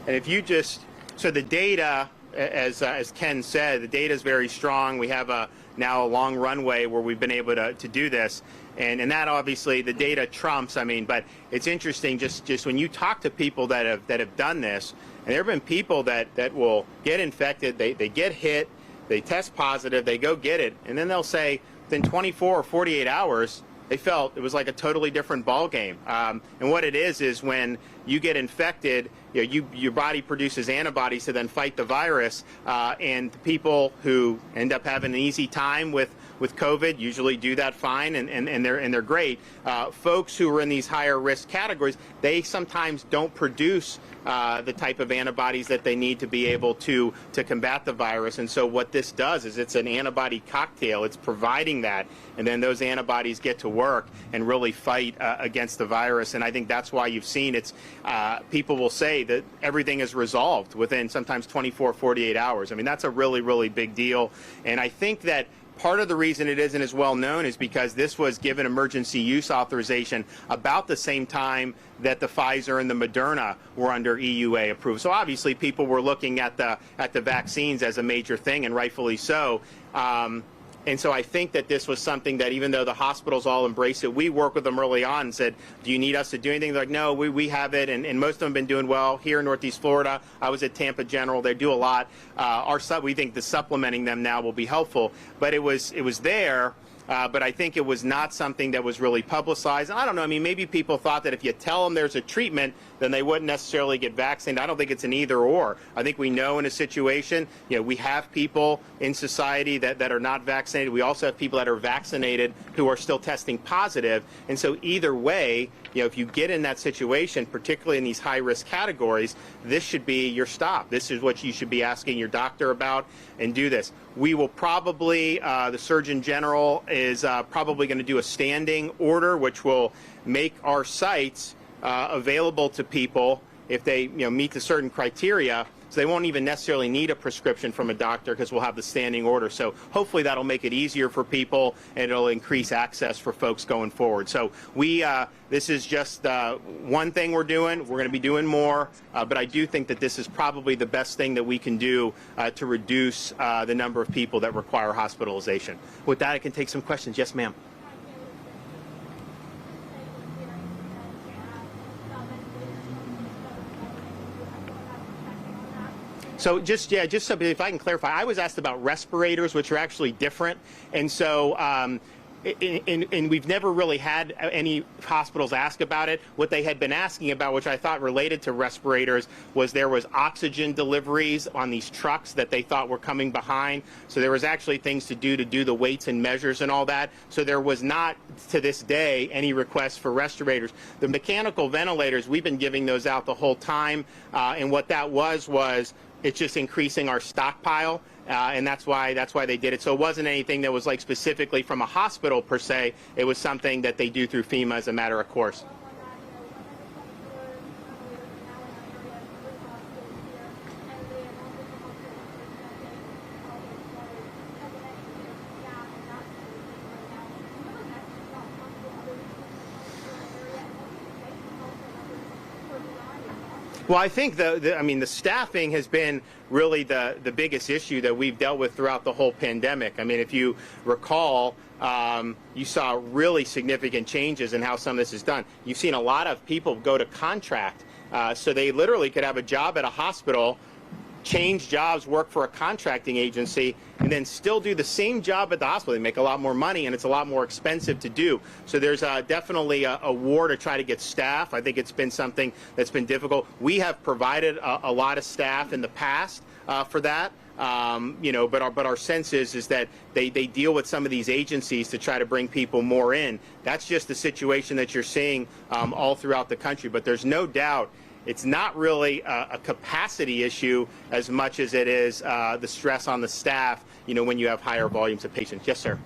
And if you just, so the data, as Ken said, the data is very strong. We have now a long runway where we've been able to do this. And that obviously the data trumps, I mean, but it's interesting just when you talk to people that have done this, and there have been people that will get infected, they get hit, they test positive, they go get it, and then they'll say within 24 or 48 hours, they felt it was like a totally different ball game. And what it is when you get infected, your body produces antibodies to then fight the virus, and the people who end up having an easy time with COVID usually do that fine, and they're great. Folks who are in these higher risk categories, they sometimes don't produce the type of antibodies that they need to be able to combat the virus. And so what this does is it's an antibody cocktail. It's providing that, and then those antibodies get to work and really fight against the virus. And I think that's why you've seen it's people will say that everything is resolved within sometimes 24, 48 hours. I mean, that's a really, really big deal. And I think that part of the reason it isn't as well known is because this was given emergency use authorization about the same time that the Pfizer and the Moderna were under EUA approved. So obviously people were looking at the vaccines as a major thing, and rightfully so. And so I think that this was something that, even though the hospitals all embraced it, we worked with them early on and said, do you need us to do anything? They're like, no, we have it, and most of them have been doing well. Here in Northeast Florida, I was at Tampa General. They do a lot. We think the supplementing them now will be helpful. But it was there. But I think it was not something that was really publicized. And I don't know, I mean, maybe people thought that if you tell them there's a treatment, then they wouldn't necessarily get vaccinated. I don't think it's an either or. I think we know in a situation, we have people in society that are not vaccinated. We also have people that are vaccinated who are still testing positive. And so either way, if you get in that situation, particularly in these high-risk categories, this should be your stop. This is what you should be asking your doctor about, and do this. We will probably, the Surgeon General is probably going to do a standing order, which will make our sites available to people if they meet the certain criteria. So they won't even necessarily need a prescription from a doctor because we'll have the standing order. So hopefully that'll make it easier for people, and it'll increase access for folks going forward. So this is just one thing we're doing. We're going to be doing more, but I do think that this is probably the best thing that we can do to reduce the number of people that require hospitalization. With that, I can take some questions. Yes, ma'am. So just so if I can clarify, I was asked about respirators, which are actually different. And so and we've never really had any hospitals ask about it. What they had been asking about, which I thought related to respirators, was there was oxygen deliveries on these trucks that they thought were coming behind. So there was actually things to do the weights and measures and all that. So there was not, to this day, any requests for respirators. The mechanical ventilators, we've been giving those out the whole time. And what that was it's just increasing our stockpile, and that's why they did it. So it wasn't anything that was like specifically from a hospital per se. It was something that they do through FEMA as a matter of course. Well, I think the staffing has been really the biggest issue that we've dealt with throughout the whole pandemic. I mean, if you recall, you saw really significant changes in how some of this is done. You've seen a lot of people go to contract, so they literally could have a job at a hospital, change jobs, work for a contracting agency, and then still do the same job at the hospital. They make a lot more money, and it's a lot more expensive to do. So there's definitely a war to try to get staff. I think it's been something that's been difficult. We have provided a lot of staff in the past for that. But our sense is that they deal with some of these agencies to try to bring people more in. That's just the situation that you're seeing all throughout the country. But there's no doubt it's not really a capacity issue as much as it is the stress on the staff, when you have higher volumes of patients. Yes, sir.